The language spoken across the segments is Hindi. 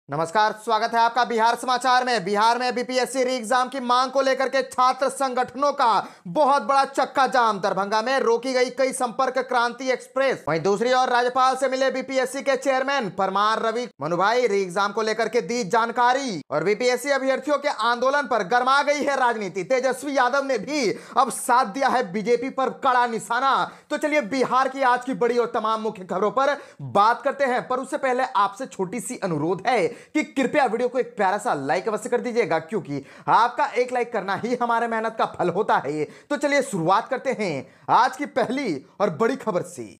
नमस्कार, स्वागत है आपका बिहार समाचार में। बिहार में बीपीएससी री एग्जाम की मांग को लेकर के छात्र संगठनों का बहुत बड़ा चक्का जाम। दरभंगा में रोकी गई कई संपर्क क्रांति एक्सप्रेस। वहीं दूसरी ओर राज्यपाल से मिले बीपीएससी के चेयरमैन परमार रवि मनुभाई। री एग्जाम को लेकर के दी जानकारी और बीपीएससी अभ्यर्थियों के आंदोलन पर गर्मा गई है राजनीति। तेजस्वी यादव ने भी अब साथ दिया है बीजेपी पर कड़ा निशाना। तो चलिए बिहार की आज की बड़ी और तमाम मुख्य खबरों पर बात करते हैं, पर उससे पहले आपसे छोटी सी अनुरोध है कि कृपया वीडियो को एक प्यारा सा लाइक अवश्य कर दीजिएगा, क्योंकि आपका एक लाइक करना ही हमारे मेहनत का फल होता है। तो चलिए शुरुआत करते हैं आज की पहली और बड़ी खबर से।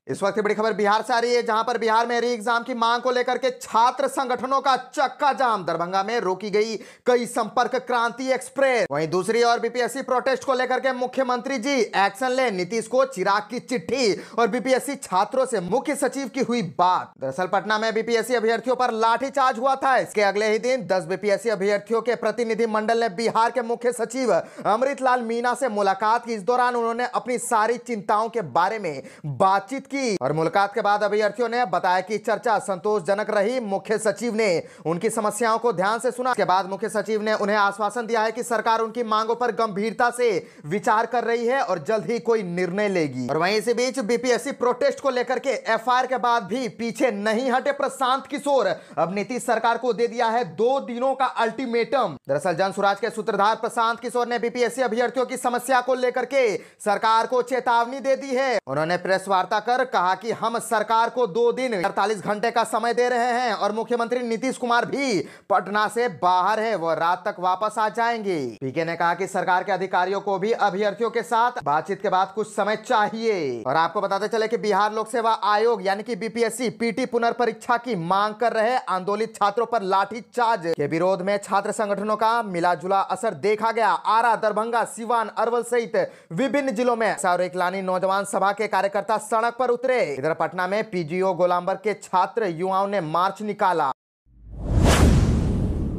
इस वक्त की बड़ी खबर बिहार से आ रही है, जहां पर बिहार में री एग्जाम की मांग को लेकर के छात्र संगठनों का चक्का जाम। दरभंगा में रोकी गई कई संपर्क क्रांति एक्सप्रेस। वहीं दूसरी ओर बीपीएससी प्रोटेस्ट को लेकर के मुख्यमंत्री जी एक्शन ले, नीतीश को चिराग की चिट्ठी और बीपीएससी छात्रों से मुख्य सचिव की हुई बात। दरअसल पटना में बीपीएससी अभ्यर्थियों पर लाठीचार्ज हुआ था। इसके अगले ही दिन 10 बीपीएससी अभ्यर्थियों के प्रतिनिधि मंडल ने बिहार के मुख्य सचिव अमृतलाल मीणा से मुलाकात की। इस दौरान उन्होंने अपनी सारी चिंताओं के बारे में बातचीत की और मुलाकात के बाद अभ्यर्थियों ने बताया कि चर्चा संतोषजनक रही। मुख्य सचिव ने उनकी समस्याओं को ध्यान से सुना। इसके बाद मुख्य सचिव ने उन्हें आश्वासन दिया है कि सरकार उनकी मांगों पर गंभीरता से विचार कर रही है और जल्द ही कोई निर्णय लेगी। और वहीं इसी बीच बीपीएससी प्रोटेस्ट को लेकर के एफआईआर के बाद भी पीछे नहीं हटे प्रशांत किशोर। अब नीतीश सरकार को दे दिया है 2 दिनों का अल्टीमेटम। दरअसल जनसुराज के सूत्रधार प्रशांत किशोर ने बीपीएससी अभ्यर्थियों की समस्या को लेकर के सरकार को चेतावनी दे दी है। उन्होंने प्रेस वार्ता कर कहा कि हम सरकार को 2 दिन 48 घंटे का समय दे रहे हैं और मुख्यमंत्री नीतीश कुमार भी पटना से बाहर है, वो रात तक वापस आ जाएंगे। पीके ने कहा कि सरकार के अधिकारियों को भी अभ्यर्थियों के साथ बातचीत के बाद कुछ समय चाहिए। और आपको बताते चले कि बिहार लोक सेवा आयोग यानी कि बीपीएससी पीटी पुनर्परीक्षा की मांग कर रहे आंदोलित छात्रों पर लाठीचार्ज के विरोध में छात्र संगठनों का मिला जुला असर देखा गया। आरा, दरभंगा, सिवान, अरवल सहित विभिन्न जिलों में एक लानी नौजवान सभा के कार्यकर्ता सड़क पर उतरे। इधर पटना में पीजीओ गोलांबर के छात्र युवाओं ने मार्च निकाला।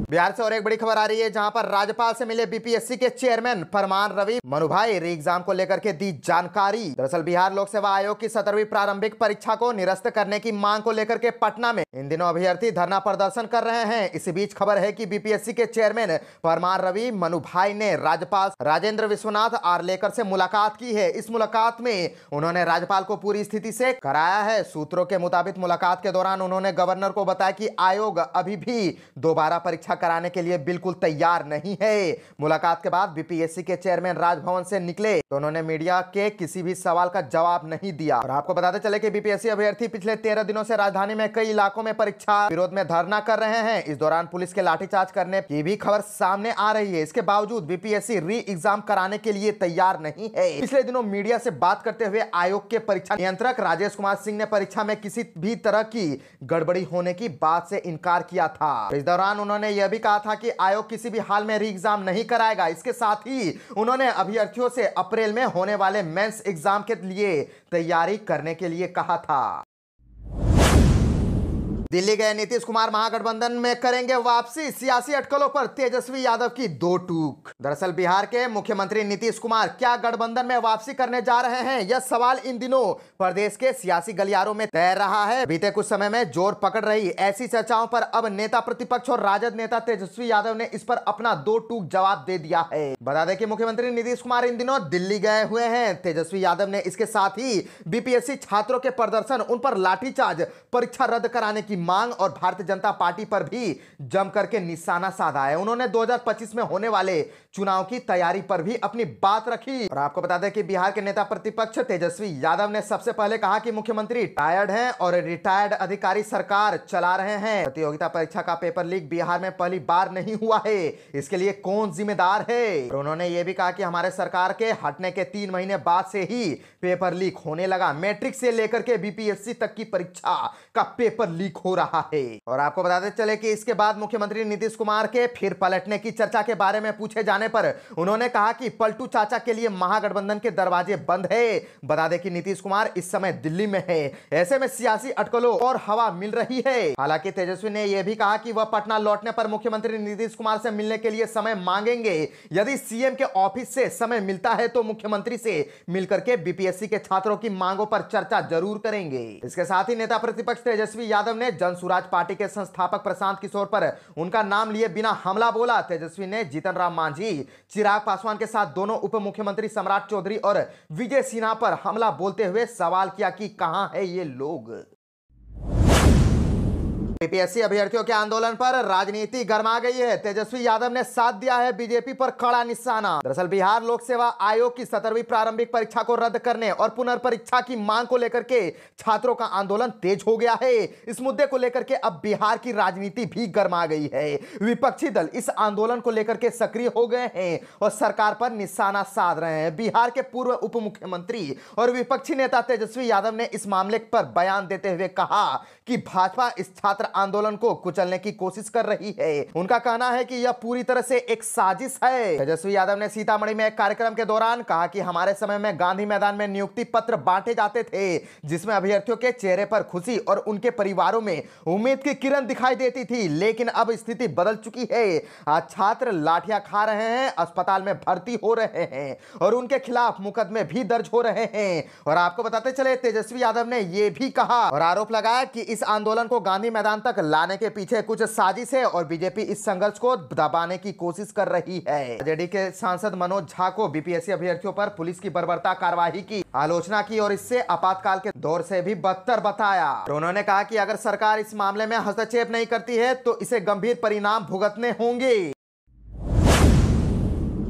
बिहार से और एक बड़ी खबर आ रही है, जहां पर राज्यपाल से मिले बीपीएससी के चेयरमैन परमार रवि मनुभाई। री एग्जाम को लेकर के दी जानकारी। दरअसल बिहार लोक सेवा आयोग की 17वीं प्रारंभिक परीक्षा को निरस्त करने की मांग को लेकर के पटना में इन दिनों अभ्यर्थी धरना प्रदर्शन कर रहे हैं। इसी बीच खबर है कि बीपीएससी के चेयरमैन परमार रवि मनुभाई ने राज्यपाल राजेंद्र विश्वनाथ आर्लेकर से मुलाकात की है। इस मुलाकात में उन्होंने राज्यपाल को पूरी स्थिति से कराया है। सूत्रों के मुताबिक मुलाकात के दौरान उन्होंने गवर्नर को बताया कि आयोग अभी भी दोबारा परीक्षा कराने के लिए बिल्कुल तैयार नहीं है। मुलाकात के बाद बीपीएससी के चेयरमैन राजभवन से निकले तो उन्होंने मीडिया के किसी भी सवाल का जवाब नहीं दिया। और आपको बताते चले कि बीपीएससी अभ्यर्थी पिछले 13 दिनों से राजधानी में कई इलाकों में परीक्षा विरोध में धरना कर रहे हैं। इस दौरान पुलिस के लाठीचार्ज करने की भी खबर सामने आ रही है। इसके बावजूद बीपीएससी री एग्जाम कराने के लिए तैयार नहीं है। पिछले दिनों मीडिया से बात करते हुए आयोग के परीक्षा नियंत्रक राजेश कुमार सिंह ने परीक्षा में किसी भी तरह की गड़बड़ी होने की बात से इनकार किया था। इस दौरान उन्होंने यह भी कहा था कि आयोग किसी भी हाल में री एग्जाम नहीं कराएगा। इसके साथ ही उन्होंने अभ्यर्थियों से अप्रैल में होने वाले मेंस एग्जाम के लिए तैयारी करने के लिए कहा था। दिल्ली गए नीतीश कुमार महागठबंधन में करेंगे वापसी। सियासी अटकलों पर तेजस्वी यादव की 2 टूक। दरअसल बिहार के मुख्यमंत्री नीतीश कुमार क्या गठबंधन में वापसी करने जा रहे हैं, यह सवाल इन दिनों प्रदेश के सियासी गलियारों में तैर रहा है। बीते कुछ समय में जोर पकड़ रही ऐसी चर्चाओं पर अब नेता प्रतिपक्ष और राजद नेता तेजस्वी यादव ने इस पर अपना 2 टूक जवाब दे दिया है। बता दें कि मुख्यमंत्री नीतीश कुमार इन दिनों दिल्ली गए हुए हैं। तेजस्वी यादव ने इसके साथ ही बीपीएससी छात्रों के प्रदर्शन, उन पर लाठीचार्ज, परीक्षा रद्द कराने की मांग और भारतीय जनता पार्टी पर भी जम करके निशाना साधा है। उन्होंने 2025 में होने वाले चुनाव की तैयारी पर भी अपनी बात रखी। और आपको बता दें कि बिहार के नेता प्रतिपक्ष तेजस्वी यादव ने सबसे पहले कहा कि मुख्यमंत्री टायर्ड हैं और रिटायर्ड अधिकारी सरकार चला रहे हैं। प्रतियोगिता परीक्षा का पेपर लीक बिहार में पहली बार नहीं हुआ है, इसके लिए कौन जिम्मेदार है। और उन्होंने यह भी कहा कि हमारे सरकार के हटने के 3 महीने बाद से ही पेपर लीक होने लगा। मैट्रिक से लेकर के बीपीएससी तक की परीक्षा का पेपर लीक हो रहा है। और आपको बताते चले कि इसके बाद मुख्यमंत्री नीतीश कुमार के फिर पलटने की चर्चा के बारे में पूछे जाने पर उन्होंने कहा कि पलटू चाचा के लिए महागठबंधन के दरवाजे बंद है। बता दें कि नीतीश कुमार इस समय दिल्ली में है, ऐसे में सियासी अटकलों और हवा मिल रही है। हालांकि तेजस्वी ने यह भी कहा कि वह पटना लौटने पर मुख्यमंत्री नीतीश कुमार से मिलने के लिए समय मांगेंगे। यदि सीएम के ऑफिस से समय मिलता है तो मुख्यमंत्री से मिलकर के बीपीएससी के छात्रों की मांगों पर चर्चा जरूर करेंगे। इसके साथ ही नेता प्रतिपक्ष तेजस्वी यादव ने जन सुराज पार्टी के संस्थापक प्रशांत किशोर पर उनका नाम लिए बिना हमला बोला। तेजस्वी ने जीतन राम मांझी, चिराग पासवान के साथ दोनों उप मुख्यमंत्री सम्राट चौधरी और विजय सिन्हा पर हमला बोलते हुए सवाल किया कि कहां है ये लोग। बीपीएससी अभ्यर्थियों के आंदोलन पर राजनीति गरमा गई है। तेजस्वी यादव ने साथ दिया है बीजेपी पर कड़ा निशाना। दरअसल बिहार लोक सेवा आयोग की 17वीं प्रारंभिक परीक्षा को रद्द करने और पुनर्परीक्षा की मांग को लेकर के छात्रों का आंदोलन तेज हो गया है। इस मुद्दे को लेकर के अब बिहार की राजनीति भी गरमा गई है। विपक्षी दल इस आंदोलन को लेकर के सक्रिय हो गए हैं और सरकार पर निशाना साध रहे हैं। बिहार के पूर्व उप मुख्यमंत्री और विपक्षी नेता तेजस्वी यादव ने इस मामले पर बयान देते हुए कहा कि भाजपा इस छात्र आंदोलन को कुचलने की कोशिश कर रही है। उनका कहना है कि यह पूरी तरह से एक साजिश है। तेजस्वी यादव ने सीतामढ़ी में एक कार्यक्रम के दौरान कहा कि हमारे समय में गांधी मैदान में नियुक्ति पत्र बांटे जाते थे, जिसमें अभ्यर्थियों के चेहरे पर खुशी और उनके परिवारों में उम्मीद की किरण दिखाई देती थी। लेकिन अब स्थिति बदल चुकी है। आज छात्र लाठियां खा रहे हैं, अस्पताल में भर्ती हो रहे हैं और उनके खिलाफ मुकदमे भी दर्ज हो रहे हैं। और आपको बताते चले, तेजस्वी यादव ने यह भी कहा और आरोप लगाया कि इस आंदोलन को गांधी मैदान तक लाने के पीछे कुछ साजिश है और बीजेपी इस संघर्ष को दबाने की कोशिश कर रही है। जेडी के सांसद मनोज झा को बीपीएससी अभ्यर्थियों पर पुलिस की बर्बरता कार्रवाई की आलोचना की और इससे आपातकाल के दौर से भी बदतर बताया। उन्होंने कहा कि अगर सरकार इस मामले में हस्तक्षेप नहीं करती है तो इसे गंभीर परिणाम भुगतने होंगे।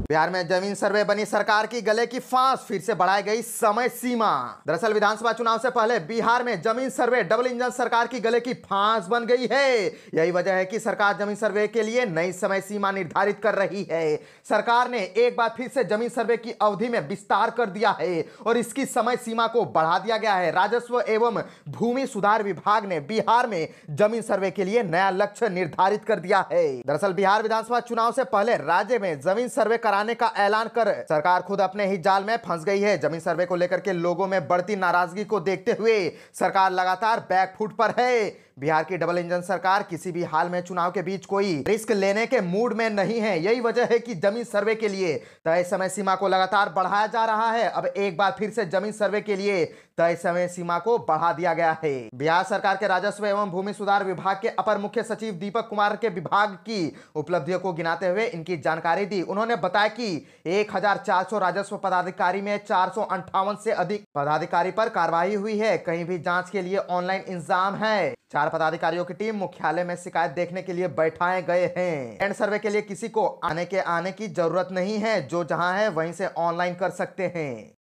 बिहार में जमीन सर्वे बनी सरकार की गले की फांस, फिर से बढ़ाई गई समय सीमा। दरअसल विधानसभा चुनाव से पहले बिहार में जमीन सर्वे डबल इंजन सरकार की गले की फांस बन गई है। यही वजह है कि सरकार जमीन सर्वे के लिए नई समय सीमा निर्धारित कर रही है। सरकार ने एक बार फिर से जमीन सर्वे की अवधि में विस्तार कर दिया है और इसकी समय सीमा को बढ़ा दिया गया है। राजस्व एवं भूमि सुधार विभाग ने बिहार में जमीन सर्वे के लिए नया लक्ष्य निर्धारित कर दिया है। दरअसल बिहार विधानसभा चुनाव से पहले राज्य में जमीन सर्वे कराने का ऐलान कर सरकार खुद अपने ही जाल में फंस गई है। जमीन सर्वे को लेकर के लोगों में बढ़ती नाराजगी को देखते हुए सरकार लगातार बैकफुट पर है। बिहार की डबल इंजन सरकार किसी भी हाल में चुनाव के बीच कोई रिस्क लेने के मूड में नहीं है। यही वजह है कि जमीन सर्वे के लिए तय समय सीमा को लगातार बढ़ाया जा रहा है। अब एक बार फिर से जमीन सर्वे के लिए तय समय सीमा को बढ़ा दिया गया है। बिहार सरकार के राजस्व एवं भूमि सुधार विभाग के अपर मुख्य सचिव दीपक कुमार के विभाग की उपलब्धियों को गिनाते हुए इनकी जानकारी दी। उन्होंने बताया कि 1400 राजस्व पदाधिकारी में 458 से अधिक पदाधिकारी पर कार्रवाई हुई है। कहीं भी जांच के लिए ऑनलाइन इंतजाम है। 4 पदाधिकारियों की टीम मुख्यालय में शिकायत देखने के लिए बैठाए गए हैं। लैंड सर्वे के लिए किसी को आने की जरूरत नहीं है, जो जहां है वहीं से ऑनलाइन कर सकते हैं।